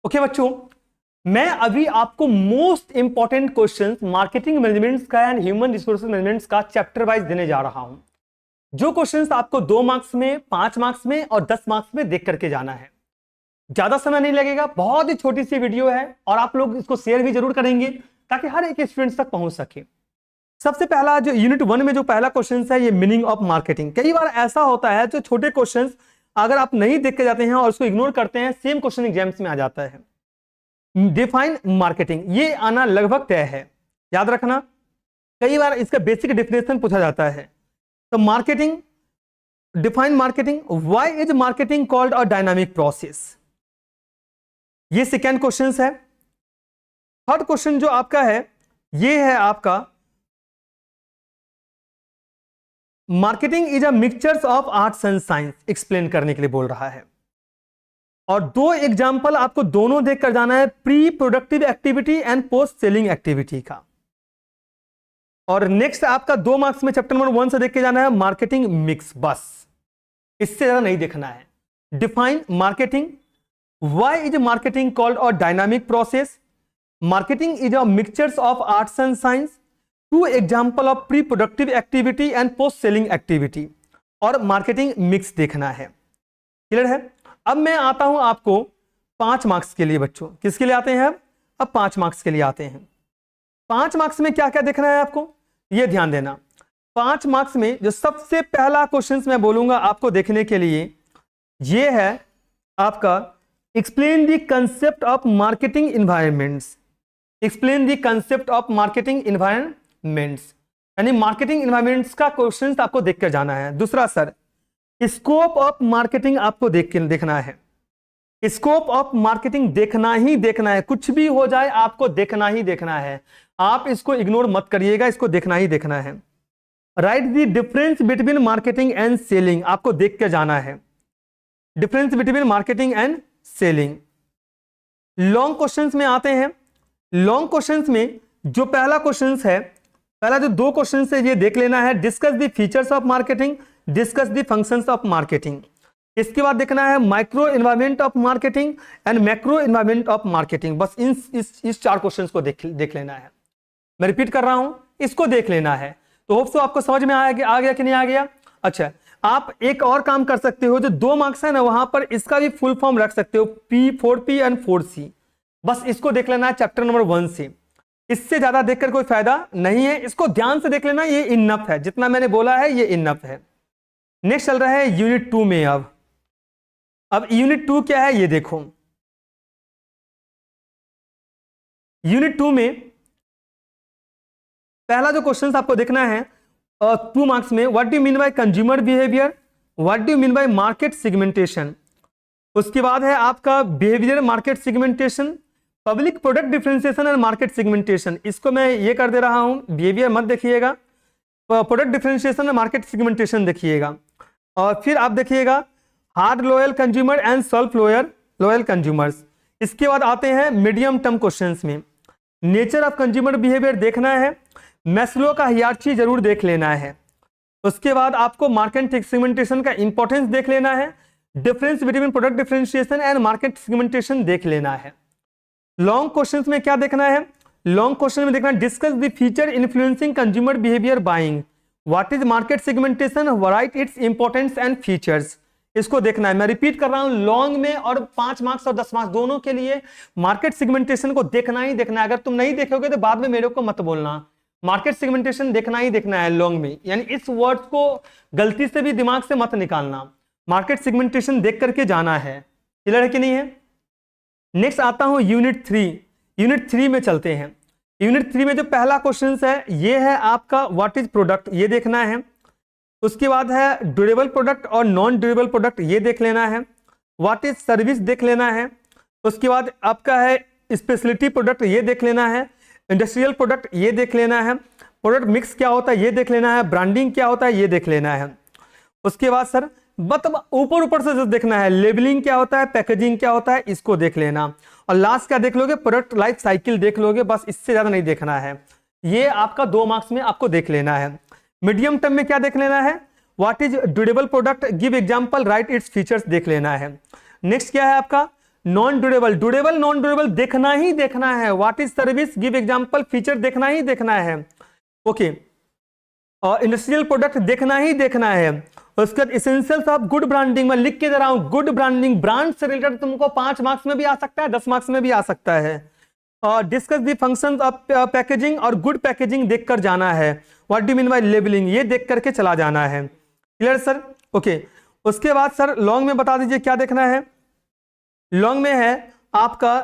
Okay बच्चों, मैं अभी आपको most important questions marketing management का एंड ह्यूमन रिसोर्सेज मैनेजमेंट का चैप्टर वाइज देने जा रहा हूं। जो क्वेश्चंस आपको 2 मार्क्स में, 5 मार्क्स में और 10 मार्क्स में देख करके जाना है। ज्यादा समय नहीं लगेगा, बहुत ही छोटी सी वीडियो है और आप लोग इसको शेयर भी जरूर करेंगे ताकि हर एक स्टूडेंट तक पहुंच सके। सबसे पहला जो यूनिट 1 में जो पहला क्वेश्चन है, ये मीनिंग ऑफ मार्केटिंग। कई बार ऐसा होता है जो छोटे क्वेश्चंस अगर आप नहीं देख के जाते हैं और उसको इग्नोर करते हैं, सेम क्वेश्चन एग्जाम्स में आ जाता है। डिफाइन मार्केटिंग, ये आना लगभग तय है, याद रखना। कई बार इसका बेसिक डेफिनेशन पूछा जाता है। तो marketing, define marketing, why is marketing called a dynamic process, ये सेकेंड क्वेश्चन है। थर्ड क्वेश्चन जो आपका है, ये है आपका marketing is a mixtures of arts and science, explain करने के लिए बोल रहा है। और 2 एग्जाम्पल आपको दोनों देखकर जाना है, pre productive activity and post selling activity का। और नेक्स्ट आपका 2 मार्क्स में चैप्टर नंबर 1 से देख के जाना है मार्केटिंग मिक्स, बस इससे ज्यादा नहीं देखना है। Define marketing, why is marketing called a dynamic process, marketing is a mixtures of arts and science, 2 example of pre productive activity and post selling activity, और मार्केटिंग मिक्स देखना है। क्लियर है? अब मैं आता हूं आपको 5 मार्क्स के लिए। बच्चों किसके लिए आते हैं? अब 5 मार्क्स के लिए आते हैं। 5 मार्क्स में क्या क्या देखना है आपको, यह ध्यान देना। 5 मार्क्स में जो सबसे पहला क्वेश्चन मैं बोलूंगा आपको देखने के लिए, यह है आपका explain the concept of marketing environments. Explain the concept of marketing environments, यानी मार्केटिंग इन्वायरमेंट्स का क्वेश्चन आपको देखकर जाना है। दूसरा सर, स्कोप ऑफ मार्केटिंग आपको देखना है। स्कोप ऑफ मार्केटिंग देखना ही देखना है, कुछ भी हो जाए आपको देखना ही देखना है। आप इसको इग्नोर मत करिएगा, इसको देखना ही देखना है। Right the difference between marketing and selling, आपको देख के जाना है। Difference between marketing and selling. Long questions में आते हैं। लॉन्ग क्वेश्चंस में जो पहला क्वेश्चन है, पहला जो 2 क्वेश्चन है ये देख लेना है। Discuss the features of marketing, discuss the functions of marketing. इसके बाद देखना है micro environment of marketing and macro environment of marketing. बस इस 4 क्वेश्चंस को देख लेना है। मैं रिपीट कर रहा हूं, इसको देख लेना है। तो होप सो आपको समझ में आ गया कि नहीं आ गया। अच्छा, आप एक और काम कर सकते हो, जो 2 मार्क्स है ना, वहां पर इसका भी फुल फॉर्म रख सकते हो, P4P एंड 4C। बस इसको देख लेना है चैप्टर नंबर 1 से। इससे ज्यादा देखकर कोई फायदा नहीं है, इसको ध्यान से देख लेना, ये इनफ है, जितना मैंने बोला है ये इनफ है। नेक्स्ट चल रहा है यूनिट 2 में। अब यूनिट 2 क्या है ये देखो। यूनिट 2 में पहला जो क्वेश्चन आपको देखना है 2 मार्क्स में, what do you mean by consumer behaviour, what do you mean by market segmentation. उसके बाद है आपका behaviour market segmentation, public product differentiation and market segmentation. इसको मैं ये कर दे रहा हूं, बिहेवियर मत देखिएगा, product differentiation and market segmentation देखिएगा। और फिर आप देखिएगा hard loyal consumer and self loyal consumers. इसके बाद आते हैं मीडियम टर्म क्वेश्चंस में, नेचर ऑफ कंज्यूमर बिहेवियर देखना है, मैस्लो का हायरार्की जरूर देख लेना है। उसके बाद आपको मार्केट सेगमेंटेशन का इंपॉर्टेंस देख लेना है, difference between product differentiation and market segmentation देख लेना है। लॉन्ग क्वेश्चंस में क्या देखना है, लॉन्ग क्वेश्चन में देखना discuss the feature influencing consumer behaviour buying, what is market segmentation, right its importance and features. इसको देखना है। मैं रिपीट कर रहा हूं, लॉन्ग में और 5 मार्क्स और 10 मार्क्स दोनों के लिए मार्केट सेगमेंटेशन को देखना ही देखना है। अगर तुम नहीं देखोगे तो बाद में मेरे को मत बोलना। मार्केट सेगमेंटेशन देखना ही देखना है लॉन्ग में, यानी इस वर्ड्स को गलती से भी दिमाग से मत निकालना। मार्केट सेगमेंटेशन देख करके जाना है। क्लियर है कि नहीं है? नेक्स्ट आता हूं यूनिट 3। यूनिट 3 में चलते हैं। यूनिट 3 में जो पहला क्वेश्चन है ये है आपका व्हाट इज प्रोडक्ट, ये देखना है। उसके बाद है ड्यूरेबल प्रोडक्ट और नॉन ड्यूरेबल प्रोडक्ट, ये देख लेना है। व्हाट इज सर्विस देख लेना है। उसके बाद आपका है स्पेशलिटी प्रोडक्ट, ये देख लेना है। इंडस्ट्रियल प्रोडक्ट, ये देख लेना है। प्रोडक्ट मिक्स क्या होता है ये देख लेना है। ब्रांडिंग क्या होता है ये देख लेना है। उसके बाद सर ऊपर से जो देखना है, लेबलिंग क्या होता है, पैकेजिंग क्या होता है, इसको देख लेना। और लास्ट क्या देख लोगे, प्रोडक्ट लाइफ साइकिल देख लोगे। बस इससे ज्यादा नहीं देखना है। ये आपका 2 मार्क्स में आपको देख लेना है। मीडियम टर्म में क्या देख लेना है, what is durable product, give example, right its features देख लेना है। नेक्स्ट क्या है आपका non durable, durable non durable देखना ही देखना है। What is service, give example, feature देखना ही देखना है। ओके, और इंडस्ट्रियल प्रोडक्ट देखना ही देखना है। उसके बाद इसेंशियल्स ऑफ गुड ब्रांडिंग, मैं लिख के दे रहा हूं, गुड ब्रांडिंग, ब्रांड से रिलेटेड तुमको 5 मार्क्स में भी आ सकता है, 10 मार्क्स में भी आ सकता है। और discuss the functions of packaging, और गुड पैकेजिंग देखकर जाना है। What do mean bye labelling, ये देख करके चला जाना है। Clear sir? ओके, उसके बाद सर लॉन्ग में बता दीजिए क्या देखना है। लॉन्ग में है आपका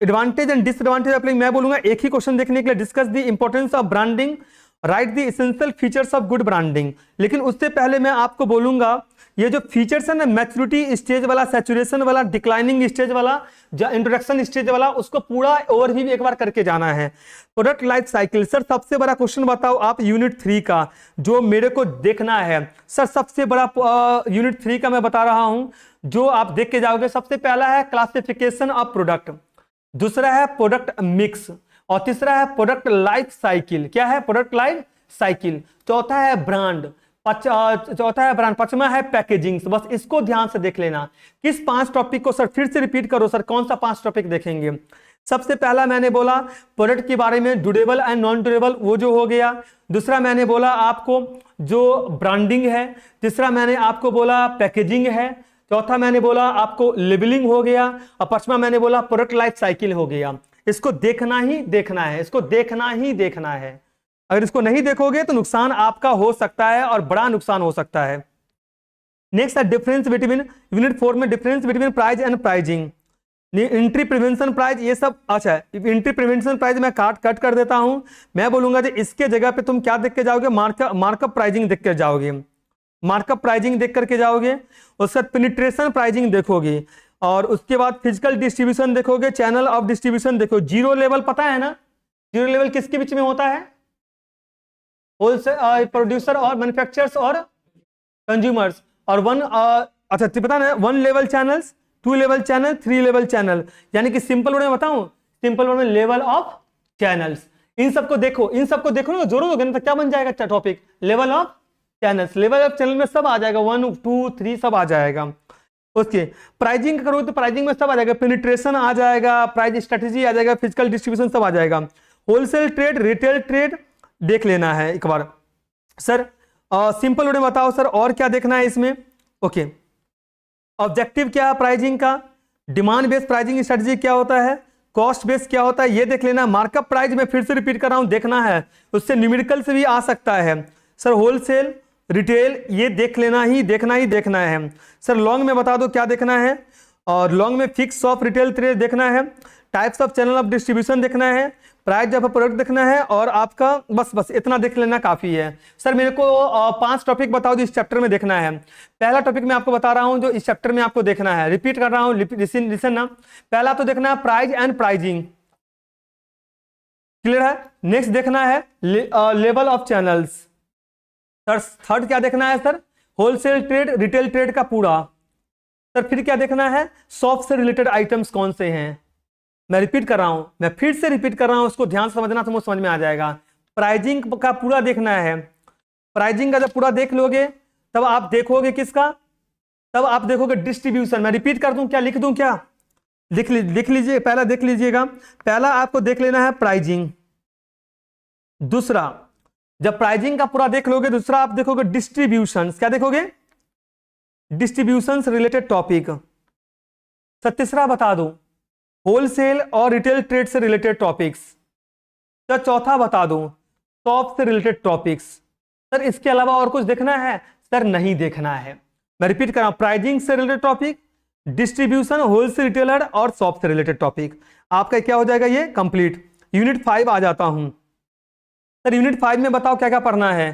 एडवांटेज एंड डिसएडवांटेज ऑफ, मैं बोलूंगा एक ही क्वेश्चन देखने के लिए, discuss the importance of branding, right the essential features of good branding. लेकिन उससे पहले मैं आपको बोलूंगा ये जो फीचर्स है ना, मैच्योरिटी स्टेज वाला, सैचुरेशन वाला, डिक्लाइनिंग स्टेज वाला, इंट्रोडक्शन स्टेज वाला, उसको पूरा ओवरव्यू एक बार करके जाना है। प्रोडक्ट लाइफ साइकिल, सर सबसे बड़ा क्वेश्चन बताओ आप यूनिट 3 का, जो मेरे को देखना है। सर सबसे बड़ा यूनिट 3 का मैं बता रहा हूं, जो आप देख के जाओगे। सबसे पहला है क्लासिफिकेशन ऑफ प्रोडक्ट, दूसरा है प्रोडक्ट मिक्स, और तीसरा है प्रोडक्ट लाइफ साइकिल। क्या है? Product life cycle. चौथा है ब्रांड, पांचवा है पैकेजिंग। बस इसको ध्यान से देख लेना। किस 5 टॉपिक को, सर फिर से रिपीट करो सर, कौन सा 5 टॉपिक देखेंगे? सबसे पहला मैंने बोला प्रोडक्ट के बारे में, ड्यूरेबल एंड नॉन ड्यूरेबल, वो जो हो गया। दूसरा मैंने बोला आपको जो ब्रांडिंग है। तीसरा मैंने आपको बोला पैकेजिंग है। चौथा मैंने बोला आपको लेबलिंग हो गया, और पांचवा मैंने बोला प्रोडक्ट लाइफ साइकिल हो गया। इसको देखना ही देखना है, इसको देखना ही देखना है। अगर इसको नहीं देखोगे तो नुकसान आपका हो सकता है, और बड़ा नुकसान हो सकता है। नेक्स्ट है डिफरेंस बिटवीन, यूनिट 4 में difference between price and pricing, entry prevention price, ये सब। अच्छा, एंट्री प्रिवेंशन प्राइस मैं कट कर देता हूं। मैं बोलूंगा कि इसके जगह पे तुम क्या देख के जाओगे? मार्कअप प्राइजिंग देख कर जाओगे, मार्कअप प्राइजिंग देख करके जाओगे। उसके बाद पेनिट्रेशन प्राइजिंग देखोगे, और उसके बाद फिजिकल डिस्ट्रीब्यूशन देखोगे, चैनल ऑफ डिस्ट्रीब्यूशन देखो। जीरो लेवल पता है ना? जीरो लेवल किसके बीच में होता है? होलसेल प्रोड्यूसर और मैन्युफैक्चरर्स और कंज्यूमर्स। और अच्छा पता ना, 1 level channels, 2 level channel, 3 level channel. यानी कि सिंपल वर्ड में बताऊं, सिंपल वर्ड में लेवल ऑफ चैनल्स। इन सबको देखो, इन सबको देखो ना, जोड़ो दोगे ना तो क्या बन जाएगा topic? Level of channels. Level of channel में सब आ जाएगा, 1 2 3 सब आ जाएगा। उसके प्राइजिंग करो तो प्राइजिंग में सब आ जाएगा, पेनिट्रेशन आ जाएगा, प्राइस स्ट्रेटेजी आ जाएगा, फिजिकल डिस्ट्रीब्यूशन सब आ जाएगा। होलसेल ट्रेड, रिटेल ट्रेड देख लेना है एक बार। सर सिंपल वर्ड में बताओ सर, और क्या देखना है इसमें? ओके, ऑब्जेक्टिव क्या है प्राइजिंग का, डिमांड बेस्ड प्राइजिंग स्ट्रेटजी क्या होता है, कॉस्ट बेस्ड क्या होता है, ये देख लेना। मार्कअप प्राइस में फिर से रिपीट कर रहा हूं, देखना है, उससे न्यूमेरिकल से भी आ सकता है। सर होलसेल, रिटेल, ये देख लेना ही देखना ही देखना है। सर लॉन्ग में बता दो क्या देखना है, और लॉन्ग में फिक्स ऑफ रिटेल ट्रेड देखना है, types of channel of distribution देखना है, प्राइस ऑफ प्रोडक्ट देखना है, और आपका बस इतना देख लेना काफी है। सर मेरे को 5 टॉपिक बताओ जो इस चैप्टर में देखना है। पहला टॉपिक मैं आपको बता रहा हूं जो इस चैप्टर में आपको देखना है, रिपीट कर रहा हूं, लिसन ना। पहला तो देखना है प्राइस एंड प्राइजिंग, क्लियर है। नेक्स्ट देखना है level of channels. Sir third क्या देखना है sir? Wholesale trade, retail trade का पूरा। सर फिर क्या देखना है? शॉप से रिलेटेड आइटम्स कौन से हैं। मैं रिपीट कर रहा हूं, मैं फिर से रिपीट कर रहा हूं, उसको ध्यान से समझना, तुमको समझ में आ जाएगा। प्राइजिंग का पूरा देखना है। प्राइजिंग का जब पूरा देख लोगे तब आप देखोगे किसका? तब आप देखोगे डिस्ट्रीब्यूशन। मैं रिपीट कर दूं क्या, लिख दूं क्या? लिख लीजिए, पहला देख लीजिएगा। पहला आपको देख लेना है प्राइजिंग। दूसरा, जब प्राइजिंग का पूरा देख लोगे, दूसरा आप देखोगे डिस्ट्रीब्यूशन। क्या देखोगे? डिस्ट्रीब्यूशन से रिलेटेड टॉपिक। तीसरा बता दूं, होलसेल और रिटेल ट्रेड से रिलेटेड टॉपिक्स। सर चौथा बता दूं, शॉप से रिलेटेड टॉपिक्स। सर इसके अलावा और कुछ देखना है? सर नहीं देखना है। मैं रिपीट कर रहा हूं, प्राइजिंग से related topic, distribution, wholesale retailer और शॉप से रिलेटेड टॉपिक। आपका क्या हो जाएगा ये कंप्लीट। यूनिट 5 आ जाता हूं। सर यूनिट 5 में बताओ क्या क्या पढ़ना है।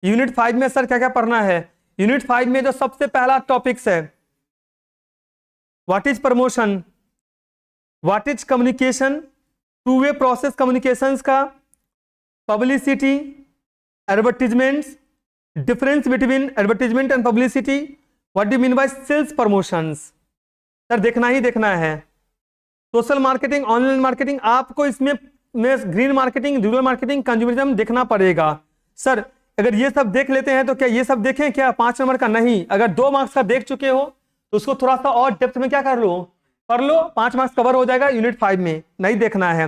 यूनिट 5 में सर क्या क्या पढ़ना है? यूनिट 5 में जो सबसे पहला टॉपिक्स है, what is promotion, what is communication, two way process communications का, publicity, advertisements, difference between advertisement and publicity, what do mean by sales promotions. Sir देखना ही देखना है। सोशल मार्केटिंग, ऑनलाइन मार्केटिंग, आपको इसमें green marketing, rural marketing, consumerism देखना पड़ेगा। Sir अगर ये सब देख लेते हैं तो क्या ये सब देखें क्या 5 नंबर का? नहीं। अगर 2 मार्क्स का देख चुके हो तो उसको थोड़ा सा और डेप्थ में क्या कर लो, पढ़ लो, 5 मार्क्स कवर हो जाएगा यूनिट 5 में, नहीं देखना है।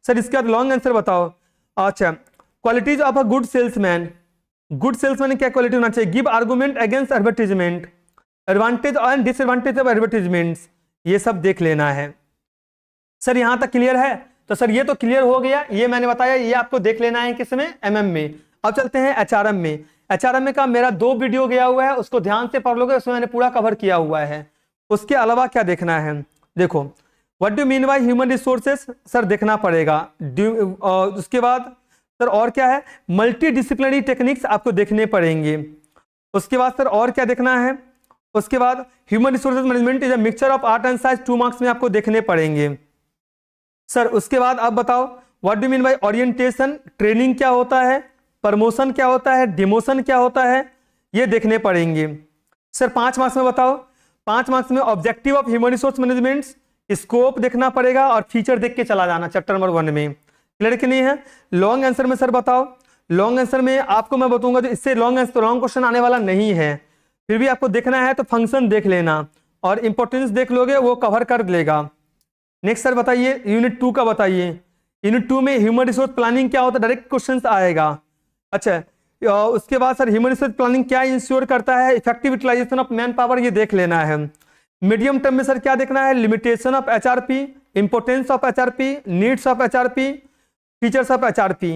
सर इसके बाद लॉन्ग आंसर बताओ। अच्छा, qualities of a good salesman. Good salesman क्या क्वालिटी होना चाहिए? Give argument against advertisement, advantage और डिसएडवांटेज ऑफ एडवर्टीजमेंट्स, ये सब देख लेना है। सर यहां तक क्लियर है? तो सर ये तो क्लियर हो गया, ये मैंने बताया, ये आपको देख लेना है किसमें? एमएम में। अब चलते हैं एचआरएम में। एचआरएम में का मेरा 2 वीडियो गया हुआ है, उसको ध्यान से पढ़ लोगे, उसमें मैंने पूरा कवर किया हुआ है। उसके अलावा क्या देखना है? देखो, what do mean by human resources, sir देखना पड़ेगा। उसके बाद सर और क्या है? मल्टी डिसिप्लिनरी टेक्निक्स आपको देखने पड़ेंगे। उसके बाद सर और क्या देखना है? उसके बाद human resources management is a mixture of art and science, 2 marks में आपको देखने पड़ेंगे। सर उसके बाद आप बताओ, what do mean bye orientation, training क्या होता है, प्रमोशन क्या होता है, डिमोशन क्या होता है, ये देखने पड़ेंगे। सर 5 मार्क्स में बताओ, 5 मार्क्स में objective of human resource management, scope देखना पड़ेगा और फीचर देख के चला जाना चैप्टर नंबर 1 में। क्लियर कि नहीं है? लॉन्ग आंसर में सर बताओ, लॉन्ग आंसर में आपको मैं बताऊंगा जो इससे लॉन्ग आंसर, लॉन्ग क्वेश्चन आने वाला नहीं है, फिर भी आपको देखना है तो फंक्शन देख लेना और इंपॉर्टेंस देख लोगे, वो कवर कर लेगा। नेक्स्ट सर बताइए, यूनिट 2 का बताइए। यूनिट 2 में ह्यूमन रिसोर्स प्लानिंग क्या होता है, डायरेक्ट क्वेश्चन आएगा। अच्छा, उसके बाद सर ह्यूमन रिसोर्स प्लानिंग क्या इंश्योर करता है, effective utilization of man power, ये देख लेना है। मीडियम टर्म में सर क्या देखना है? Limitation of HRP, importance of HRP, needs of HRP, features of HRP.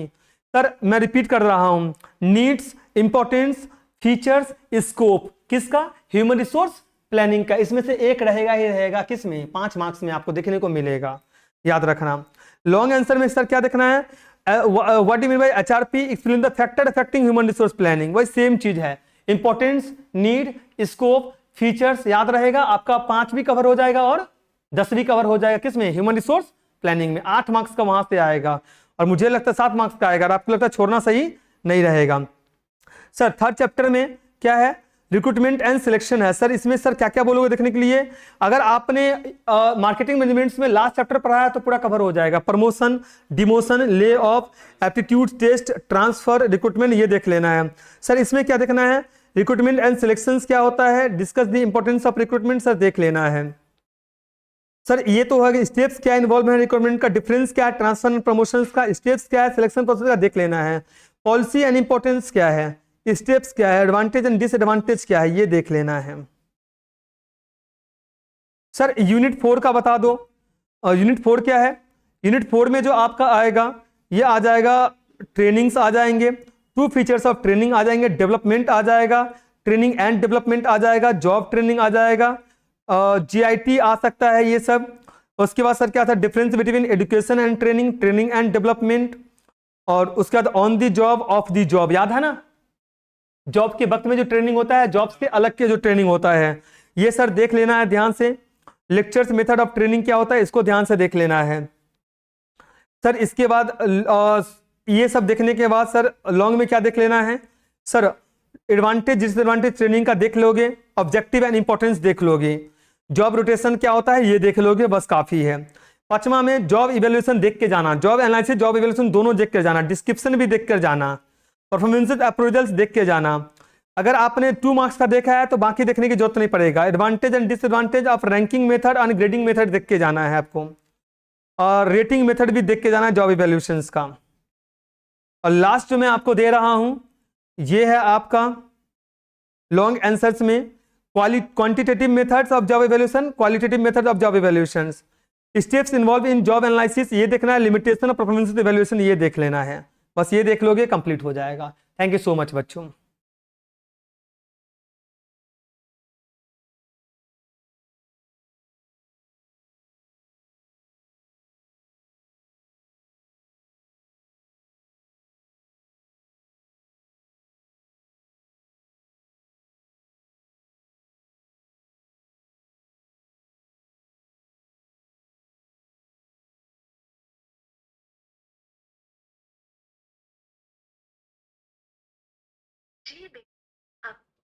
Sir मैं रिपीट कर रहा हूं, नीड्स, इंपोर्टेंस, फीचर्स, स्कोप, किसका? ह्यूमन रिसोर्स प्लानिंग का। इसमें से एक रहेगा ही रहेगा, किसमें? 5 मार्क्स में आपको देखने को मिलेगा, याद रखना। लॉन्ग आंसर में सर क्या देखना है? What do mean bye HRP, explain the factor affecting human resource planning, वही सेम चीज है। इंपॉर्टेंस, नीड, स्कोप, फीचर्स याद रहेगा आपका, 5 भी कवर हो जाएगा और 10 भी कवर हो जाएगा, किसमें? ह्यूमन रिसोर्स प्लानिंग में। 8 मार्क्स का वहां से आएगा और मुझे लगता है 7 मार्क्स का आएगा, और आपको लगता है छोड़ना सही नहीं रहेगा। सर थर्ड चैप्टर में क्या है? रिक्रूटमेंट एंड सिलेक्शन है। सर इसमें सर क्या क्या बोलोगे देखने के लिए? अगर आपने मार्केटिंग मैनेजमेंट में लास्ट चैप्टर पढ़ा है तो पूरा कवर हो जाएगा। Promotion, demotion, lay off, aptitude test, transfer, recruitment, ये देख लेना है। सर इसमें क्या देखना है? रिक्रूटमेंट एंड सिलेक्शन क्या होता है, discuss the importance of recruitment, sir देख लेना है। सर ये तो है स्टेप्स क्या इन्वॉल्व है रिक्रूटमेंट का, डिफरेंस क्या है ट्रांसफर एंड प्रमोशन का, स्टेप्स क्या है सिलेक्शन प्रोसेस का, देख लेना है। पॉलिसी एंड इंपॉर्टेंस क्या है, स्टेप्स क्या है, एडवांटेज एंड डिसएडवांटेज क्या है, ये देख लेना है। सर यूनिट 4 का बता दो। यूनिट 4 क्या है? यूनिट 4 में जो आपका आएगा, ये आ जाएगा, ट्रेनिंग्स आ जाएंगे, 2 फीचर्स ऑफ ट्रेनिंग आ जाएंगे, डेवलपमेंट आ जाएगा, ट्रेनिंग एंड डेवलपमेंट आ जाएगा, जॉब ट्रेनिंग आ जाएगा, जीआईटी आ सकता है, ये सब। उसके बाद सर क्या था? Difference between education and training, training and development, और उसके बाद on the job, of the job, याद है ना? जॉब के वक्त में जो ट्रेनिंग होता है, जॉब से अलग के जो ट्रेनिंग होता है, ये सर देख लेना है ध्यान से। लेक्चर्स, मेथड ऑफ ट्रेनिंग क्या होता है, इसको ध्यान से देख लेना है। सर इसके बाद ये सब देखने के बाद सर लॉन्ग में क्या देख लेना है? सर एडवांटेज डिसएडवांटेज ट्रेनिंग का देख लोगे, ऑब्जेक्टिव एंड इंपॉर्टेंस देख लोगे, जॉब रोटेशन क्या होता है ये देख लोगे, बस काफी है। 5वां में जॉब इवेल्युएशन देख के जाना, जॉब एनालिसिस जॉब इवेल्युएशन दोनों देख कर जाना, डिस्क्रिप्शन भी देख कर जाना, परफॉर्मेंस अप्रोजल्स देख के जाना। अगर आपने 2 मार्क्स का देखा है तो बाकी देखने की जरूरत नहीं पड़ेगा। Advantage and disadvantage of ranking method and grading method देख के जाना है आपको, और रेटिंग मेथड भी देख के जाना है जॉब इवेल्युएशंस का। और लास्ट जो मैं आपको दे रहा हूं, ये है आपका लॉन्ग आंसर्स में quantitative methods of job evaluation, qualitative method of job evaluation, steps involve in job analysis, ये देखना है, लिमिटेशन ऑफ परफॉर्मेंस इवैल्यूएशन, ये देख लेना है। बस ये देख लोगे, कंप्लीट हो जाएगा। थैंक यू सो मच बच्चों।